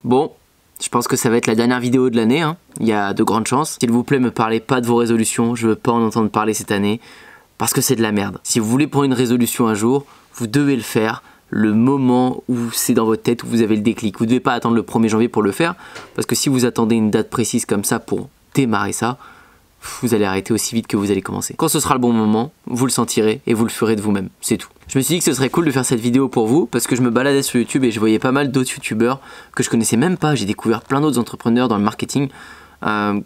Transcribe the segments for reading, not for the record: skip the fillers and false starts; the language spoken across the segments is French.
Bon, je pense que ça va être la dernière vidéo de l'année, hein. Il y a de grandes chances. S'il vous plaît, me parlez pas de vos résolutions, je veux pas en entendre parler cette année, parce que c'est de la merde. Si vous voulez prendre une résolution un jour, vous devez le faire le moment où c'est dans votre tête, où vous avez le déclic. Vous devez pas attendre le 1er janvier pour le faire, parce que si vous attendez une date précise comme ça pour démarrer ça, vous allez arrêter aussi vite que vous allez commencer. Quand ce sera le bon moment, vous le sentirez et vous le ferez de vous-même, c'est tout. Je me suis dit que ce serait cool de faire cette vidéo pour vous parce que je me baladais sur YouTube et je voyais pas mal d'autres youtubeurs que je connaissais même pas. J'ai découvert plein d'autres entrepreneurs dans le marketing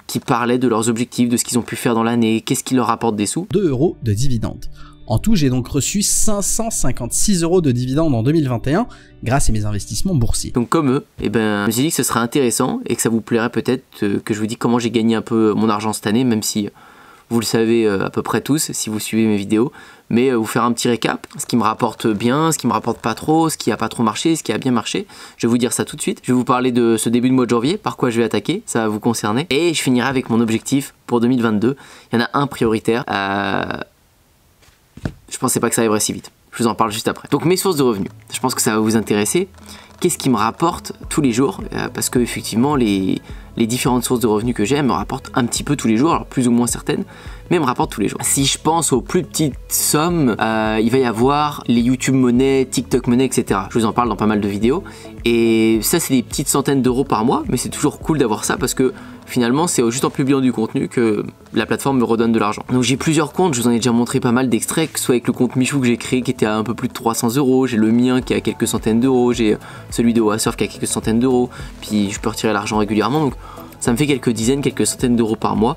qui parlaient de leurs objectifs, de ce qu'ils ont pu faire dans l'année, qu'est-ce qui leur rapporte des sous. 2 € de dividendes. En tout, j'ai donc reçu 556 € de dividendes en 2021 grâce à mes investissements boursiers. Donc comme eux, je me suis dit que ce serait intéressant et que ça vous plairait peut-être que je vous dise comment j'ai gagné un peu mon argent cette année, même si vous le savez à peu près tous si vous suivez mes vidéos, mais vous faire un petit récap, ce qui me rapporte bien, ce qui me rapporte pas trop, ce qui a pas trop marché, ce qui a bien marché. Je vais vous dire ça tout de suite. Je vais vous parler de ce début de mois de janvier, par quoi je vais attaquer, ça va vous concerner. Et je finirai avec mon objectif pour 2022. Il y en a un prioritaire. Je pensais pas que ça arriverait si vite. Je vous en parle juste après. Donc mes sources de revenus, je pense que ça va vous intéresser. Qu'est-ce qui me rapporte tous les jours? Parce que effectivement les différentes sources de revenus que j'ai me rapportent un petit peu tous les jours, alors plus ou moins certaines, mais me rapportent tous les jours. Si je pense aux plus petites sommes, il va y avoir les YouTube Money, TikTok Money, etc. Je vous en parle dans pas mal de vidéos. Et ça c'est des petites centaines d'euros par mois, mais c'est toujours cool d'avoir ça parce que finalement c'est juste en publiant du contenu que la plateforme me redonne de l'argent. Donc j'ai plusieurs comptes, je vous en ai déjà montré pas mal d'extraits, que ce soit avec le compte Michou que j'ai créé qui était à un peu plus de 300 €, j'ai le mien qui est à quelques centaines d'euros, j'ai celui de Oasurf qui a quelques centaines d'euros, puis je peux retirer l'argent régulièrement, donc ça me fait quelques dizaines, quelques centaines d'euros par mois,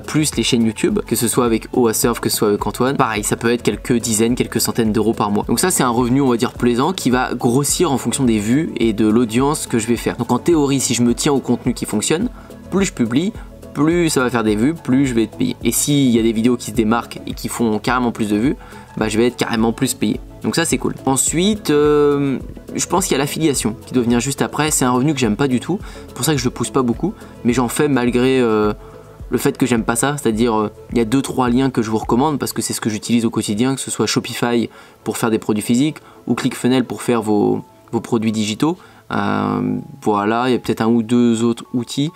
plus les chaînes YouTube, que ce soit avec Oasurf, que ce soit avec Antoine, pareil, ça peut être quelques dizaines, quelques centaines d'euros par mois. Donc ça c'est un revenu on va dire plaisant qui va grossir en fonction des vues et de l'audience que je vais faire. Donc en théorie si je me tiens au contenu qui fonctionne, plus je publie, plus ça va faire des vues, plus je vais être payé. Et s'il y a des vidéos qui se démarquent et qui font carrément plus de vues, je vais être carrément plus payé. Donc ça c'est cool. Ensuite, je pense qu'il y a l'affiliation qui doit venir juste après. C'est un revenu que j'aime pas du tout, c'est pour ça que je le pousse pas beaucoup, mais j'en fais malgré le fait que j'aime pas ça. C'est-à-dire il y a 2-3 liens que je vous recommande parce que c'est ce que j'utilise au quotidien, que ce soit Shopify pour faire des produits physiques ou ClickFunnels pour faire vos produits digitaux. Voilà, il y a peut-être un ou deux autres outils.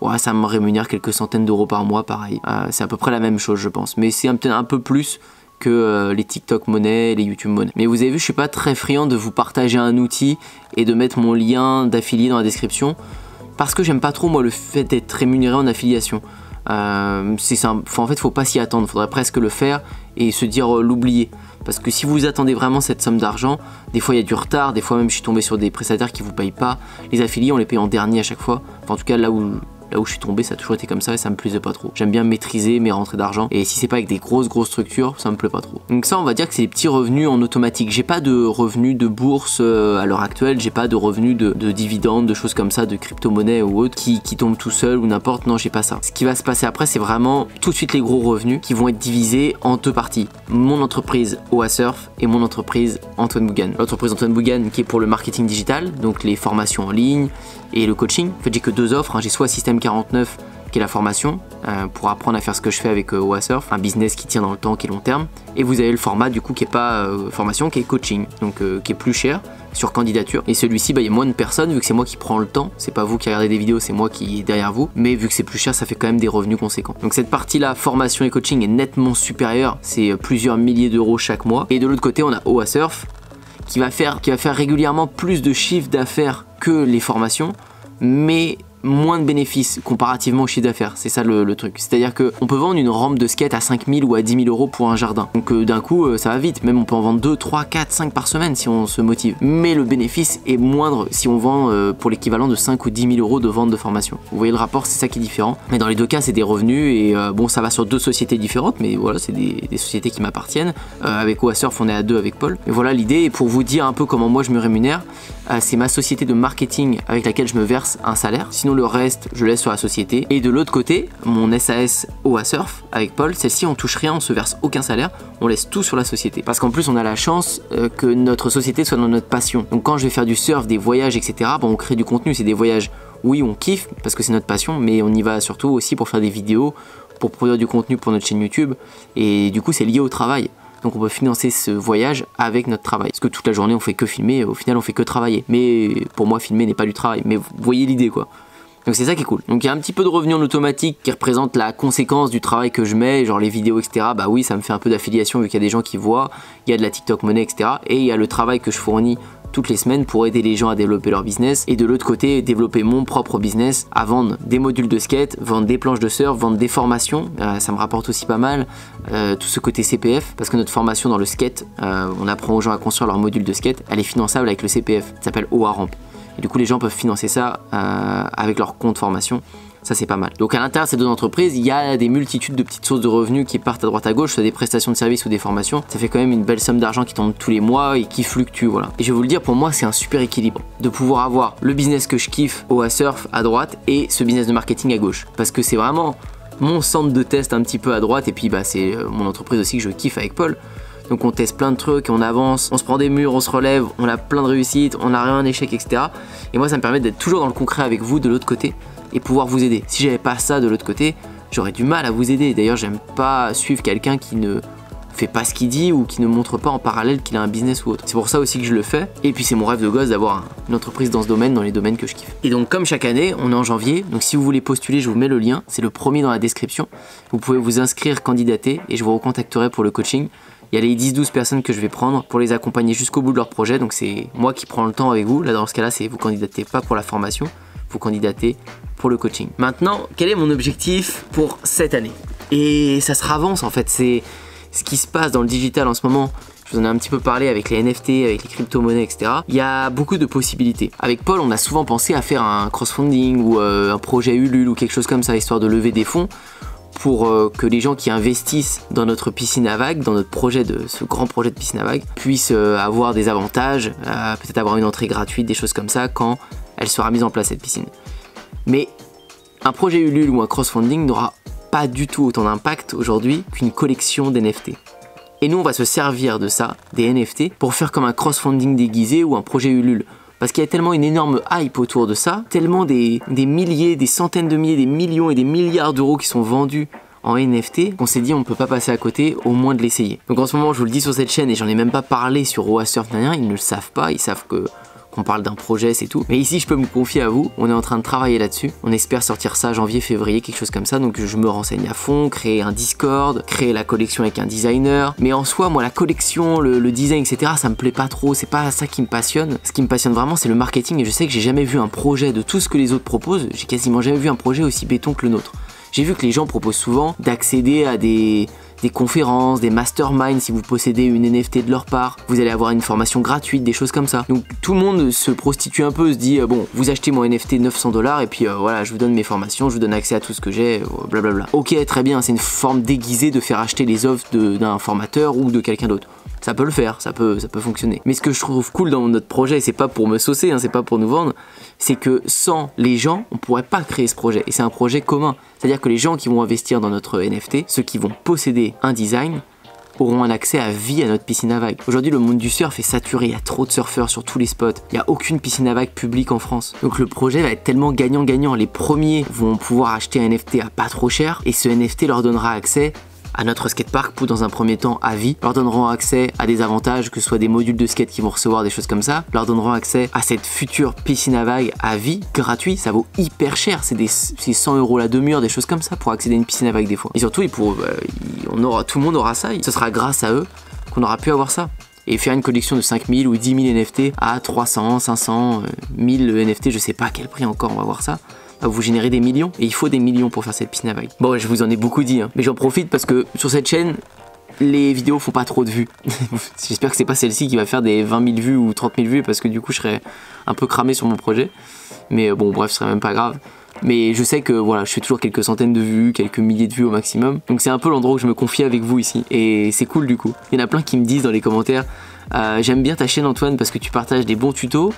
Ouais, ça me rémunère quelques centaines d'euros par mois, pareil. C'est à peu près la même chose, je pense. Mais c'est peut-être un peu plus que les TikTok Money, les YouTube Money. Mais vous avez vu, je suis pas très friand de vous partager un outil et de mettre mon lien d'affilié dans la description parce que j'aime pas trop, moi, le fait d'être rémunéré en affiliation. En fait, faut pas s'y attendre. Faudrait presque le faire et se dire l'oublier. Parce que si vous attendez vraiment cette somme d'argent, des fois il y a du retard, des fois même je suis tombé sur des prestataires qui vous payent pas. Les affiliés, on les paye en dernier à chaque fois. Enfin, en tout cas, là où je suis tombé, ça a toujours été comme ça et ça me plaisait pas trop. J'aime bien maîtriser mes rentrées d'argent et si c'est pas avec des grosses structures, ça me plaît pas trop. Donc ça, on va dire que c'est des petits revenus en automatique. J'ai pas de revenus de bourse à l'heure actuelle, j'ai pas de revenus de dividendes, de choses comme ça, de crypto-monnaie ou autre qui tombent tout seul ou n'importe. Non, j'ai pas ça. Ce qui va se passer après, c'est vraiment tout de suite les gros revenus qui vont être divisés en 2 parties. Mon entreprise Oasurf et mon entreprise Antoine Bougan. L'entreprise Antoine Bougan qui est pour le marketing digital, donc les formations en ligne et le coaching. En fait, j'ai que 2 offres, hein. J'ai soit Système 49 qui est la formation pour apprendre à faire ce que je fais avec Oasurf, un business qui tient dans le temps, qui est long terme, et vous avez le format du coup qui est pas formation, qui est coaching, donc qui est plus cher sur candidature. Et celui-ci, il y a moins de personnes vu que c'est moi qui prends le temps, c'est pas vous qui regardez des vidéos, c'est moi qui est derrière vous, mais vu que c'est plus cher, ça fait quand même des revenus conséquents. Donc cette partie-là, formation et coaching, est nettement supérieure, c'est plusieurs milliers d'euros chaque mois. Et de l'autre côté, on a Oasurf qui va faire régulièrement plus de chiffre d'affaires que les formations, mais moins de bénéfices comparativement au chiffre d'affaires. C'est ça le truc. C'est-à-dire qu'on peut vendre une rampe de skate à 5 000 ou à 10 000 euros pour un jardin. Donc d'un coup, ça va vite. Même on peut en vendre 2, 3, 4, 5 par semaine si on se motive. Mais le bénéfice est moindre si on vend pour l'équivalent de 5 ou 10 000 euros de vente de formation. Vous voyez le rapport, c'est ça qui est différent. Mais dans les deux cas, c'est des revenus et bon, ça va sur 2 sociétés différentes, mais voilà, c'est des sociétés qui m'appartiennent. Avec Oasurf, on est à 2 avec Paul. Et voilà l'idée. Et pour vous dire un peu comment moi je me rémunère, c'est ma société de marketing avec laquelle je me verse un salaire. Sinon le reste je laisse sur la société. Et de l'autre côté, mon SAS Oasurf avec Paul, celle-ci on touche rien, on se verse aucun salaire, on laisse tout sur la société. Parce qu'en plus on a la chance que notre société soit dans notre passion. Donc quand je vais faire du surf, des voyages, etc., bon, on crée du contenu, c'est des voyages, oui on kiffe parce que c'est notre passion, mais on y va surtout aussi pour faire des vidéos, pour produire du contenu pour notre chaîne YouTube, et du coup c'est lié au travail. Donc on peut financer ce voyage avec notre travail. Parce que toute la journée on fait que filmer, au final on fait que travailler. Mais pour moi filmer n'est pas du travail. Mais vous voyez l'idée quoi. Donc c'est ça qui est cool. Donc il y a un petit peu de revenus en automatique qui représente la conséquence du travail que je mets, genre les vidéos etc. Bah oui, ça me fait un peu d'affiliation vu qu'il y a des gens qui voient, il y a de la TikTok money etc. Et il y a le travail que je fournis toutes les semaines pour aider les gens à développer leur business. Et de l'autre côté, développer mon propre business, à vendre des modules de skate, vendre des planches de surf, vendre des formations. Ça me rapporte aussi pas mal. Tout ce côté CPF, parce que notre formation dans le skate, on apprend aux gens à construire leur module de skate, elle est finançable avec le CPF. Ça s'appelle OA Ramp. Et du coup, les gens peuvent financer ça avec leur compte formation. Ça, c'est pas mal. Donc, à l'intérieur de ces deux entreprises, il y a des multitudes de petites sources de revenus qui partent à droite à gauche, soit des prestations de services ou des formations. Ça fait quand même une belle somme d'argent qui tombe tous les mois et qui fluctue, voilà. Et je vais vous le dire, pour moi, c'est un super équilibre de pouvoir avoir le business que je kiffe, OA Surf, à droite et ce business de marketing à gauche. Parce que c'est vraiment mon centre de test un petit peu à droite et puis bah, c'est mon entreprise aussi que je kiffe avec Paul. Donc on teste plein de trucs, on avance, on se prend des murs, on se relève, on a plein de réussites, on n'a rien d'échec, etc. Et moi ça me permet d'être toujours dans le concret avec vous de l'autre côté et pouvoir vous aider. Si j'avais pas ça de l'autre côté, j'aurais du mal à vous aider. D'ailleurs j'aime pas suivre quelqu'un qui ne fait pas ce qu'il dit ou qui ne montre pas en parallèle qu'il a un business ou autre. C'est pour ça aussi que je le fais. Et puis c'est mon rêve de gosse d'avoir une entreprise dans ce domaine, dans les domaines que je kiffe. Et donc comme chaque année, on est en janvier. Donc si vous voulez postuler, je vous mets le lien. C'est le premier dans la description. Vous pouvez vous inscrire, candidater et je vous recontacterai pour le coaching. Il y a les 10-12 personnes que je vais prendre pour les accompagner jusqu'au bout de leur projet. Donc c'est moi qui prends le temps avec vous. Là dans ce cas-là, c'est vous candidatez pas pour la formation, vous candidatez pour le coaching. Maintenant, quel est mon objectif pour cette année? Et ça se ravance en fait. C'est ce qui se passe dans le digital en ce moment. Je vous en ai un petit peu parlé avec les NFT, avec les crypto-monnaies, etc. Il y a beaucoup de possibilités. Avec Paul, on a souvent pensé à faire un crowdfunding ou un projet Ulule ou quelque chose comme ça, histoire de lever des fonds pour que les gens qui investissent dans notre piscine à vagues, dans notre projet ce grand projet de piscine à vagues, puissent avoir des avantages, peut-être avoir une entrée gratuite, des choses comme ça, quand elle sera mise en place cette piscine. Mais un projet Ulule ou un crowdfunding n'aura pas du tout autant d'impact aujourd'hui qu'une collection d'NFT. Et nous on va se servir de ça, des NFT, pour faire comme un crowdfunding déguisé ou un projet Ulule. Parce qu'il y a tellement une énorme hype autour de ça, tellement des milliers, des centaines de milliers, des millions et des milliards d'euros qui sont vendus en NFT, qu'on s'est dit on ne peut pas passer à côté, au moins de l'essayer. Donc en ce moment je vous le dis sur cette chaîne et j'en ai même pas parlé sur OA Surf, ils ne le savent pas, ils savent qu'on parle d'un projet, c'est tout. Mais ici je peux me confier à vous, on est en train de travailler là-dessus, on espère sortir ça janvier, février, quelque chose comme ça, donc je me renseigne à fond, créer un Discord, créer la collection avec un designer, mais en soi moi la collection, le design etc, ça me plaît pas trop, c'est pas ça qui me passionne. Ce qui me passionne vraiment c'est le marketing et je sais que j'ai jamais vu un projet de tout ce que les autres proposent, j'ai quasiment jamais vu un projet aussi béton que le nôtre. J'ai vu que les gens proposent souvent d'accéder à des conférences, des masterminds si vous possédez une NFT de leur part, vous allez avoir une formation gratuite, des choses comme ça. Donc tout le monde se prostitue un peu, se dit bon vous achetez mon NFT 900 $ et puis voilà je vous donne mes formations, je vous donne accès à tout ce que j'ai, blablabla. Ok très bien, c'est une forme déguisée de faire acheter les offres d'un formateur ou de quelqu'un d'autre. Ça peut le faire, ça peut fonctionner. Mais ce que je trouve cool dans notre projet, c'est pas pour me saucer, c'est pas pour nous vendre, c'est que sans les gens, on pourrait pas créer ce projet. Et c'est un projet commun. C'est-à-dire que les gens qui vont investir dans notre NFT, ceux qui vont posséder un design, auront un accès à vie à notre piscine à vagues. Aujourd'hui, le monde du surf est saturé, il y a trop de surfeurs sur tous les spots. Il n'y a aucune piscine à vagues publique en France. Donc le projet va être tellement gagnant-gagnant. Les premiers vont pouvoir acheter un NFT à pas trop cher et ce NFT leur donnera accès à notre skatepark pour dans un premier temps à vie, leur donneront accès à des avantages, que ce soit des modules de skate qui vont recevoir, des choses comme ça, leur donneront accès à cette future piscine à vagues à vie, gratuit, ça vaut hyper cher, c'est 100 € la demi-heure, des choses comme ça pour accéder à une piscine à vagues des fois. Et surtout, tout le monde aura ça, ce sera grâce à eux qu'on aura pu avoir ça. Et faire une collection de 5000 ou 10 000 NFT à 300, 500, 1000 NFT, je sais pas à quel prix encore, on va voir ça. Vous générez des millions et il faut des millions pour faire cette piscine à vagues. Bon, je vous en ai beaucoup dit, mais j'en profite parce que sur cette chaîne, les vidéos font pas trop de vues. J'espère que c'est pas celle-ci qui va faire des 20 000 vues ou 30 000 vues parce que du coup je serais un peu cramé sur mon projet. Mais bon, bref, ce serait même pas grave. Mais je sais que voilà, je fais toujours quelques centaines de vues, quelques milliers de vues au maximum. Donc c'est un peu l'endroit où je me confie avec vous ici. Et c'est cool du coup. Il y en a plein qui me disent dans les commentaires j'aime bien ta chaîne Antoine parce que tu partages des bons tutos.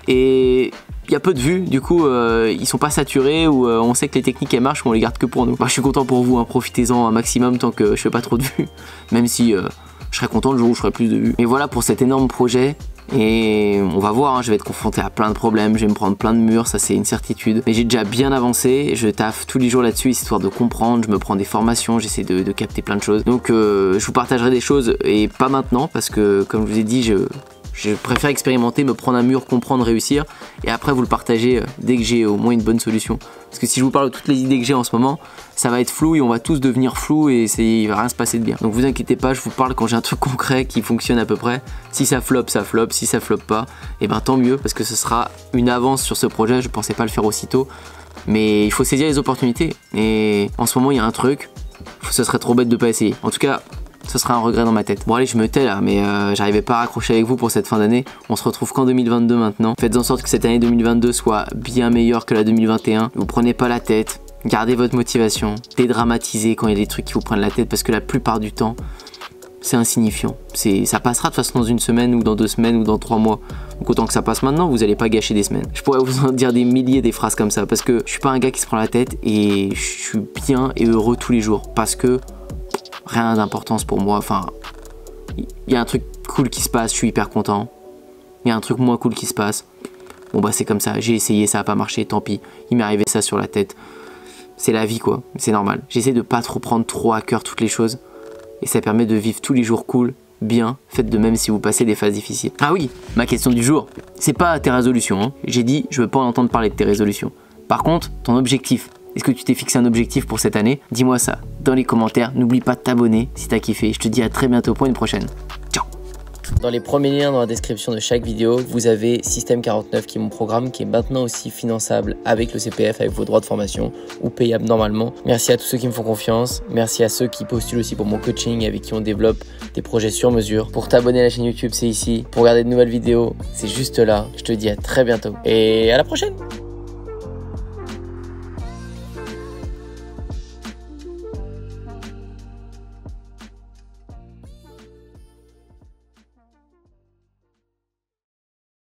Et il y a peu de vues, du coup ils sont pas saturés ou on sait que les techniques elles marchent ou on les garde que pour nous. Moi je suis content pour vous, profitez-en un maximum tant que je fais pas trop de vues. Même si je serais content le jour où je ferai plus de vues. Mais voilà pour cet énorme projet, Et on va voir, hein, je vais être confronté à plein de problèmes, je vais me prendre plein de murs, ça c'est une certitude. Mais j'ai déjà bien avancé, je taffe tous les jours là-dessus, histoire de comprendre, je me prends des formations, j'essaie de capter plein de choses. Donc je vous partagerai des choses et pas maintenant parce que comme je vous ai dit, je préfère expérimenter, me prendre un mur, comprendre, réussir et après vous le partager dès que j'ai au moins une bonne solution. Parce que si je vous parle de toutes les idées que j'ai en ce moment, ça va être flou et on va tous devenir flou et il va rien se passer de bien. Donc vous inquiétez pas, je vous parle quand j'ai un truc concret qui fonctionne à peu près. Si ça floppe, ça floppe. Si ça floppe pas, et ben tant mieux parce que ce sera une avance sur ce projet. Je pensais pas le faire aussitôt, mais il faut saisir les opportunités. Et en ce moment il y a un truc, ce serait trop bête de pas essayer. En tout cas, ce sera un regret dans ma tête. Bon allez, je me tais là, mais j'arrivais pas à raccrocher avec vous pour cette fin d'année. On se retrouve qu'en 2022 maintenant. Faites en sorte que cette année 2022 soit bien meilleure que la 2021. Vous prenez pas la tête, gardez votre motivation, dédramatisez quand il y a des trucs qui vous prennent la tête parce que la plupart du temps, c'est insignifiant. Ça passera de toute façon dans une semaine ou dans 2 semaines ou dans 3 mois. Donc autant que ça passe maintenant, vous allez pas gâcher des semaines. Je pourrais vous en dire des milliers des phrases comme ça parce que je suis pas un gars qui se prend la tête et je suis bien et heureux tous les jours parce que rien d'importance pour moi, enfin, il y a un truc cool qui se passe, je suis hyper content. Il y a un truc moins cool qui se passe. Bon bah c'est comme ça, j'ai essayé, ça a pas marché, tant pis. Il m'est arrivé ça sur la tête. C'est la vie quoi, c'est normal. J'essaie de pas prendre trop à cœur toutes les choses. Et ça permet de vivre tous les jours cool, bien. Faites de même si vous passez des phases difficiles. Ah oui, ma question du jour, c'est pas tes résolutions. Hein. J'ai dit, je veux pas en entendre parler de tes résolutions. Par contre, ton objectif. Est-ce que tu t'es fixé un objectif pour cette année? Dis-moi ça dans les commentaires. N'oublie pas de t'abonner si t'as kiffé. Je te dis à très bientôt pour une prochaine. Ciao. Dans les premiers liens dans la description de chaque vidéo, vous avez Système 49 qui est mon programme qui est maintenant aussi finançable avec le CPF, avec vos droits de formation ou payable normalement. Merci à tous ceux qui me font confiance. Merci à ceux qui postulent aussi pour mon coaching avec qui on développe des projets sur mesure. Pour t'abonner à la chaîne YouTube, c'est ici. Pour regarder de nouvelles vidéos, c'est juste là. Je te dis à très bientôt et à la prochaine.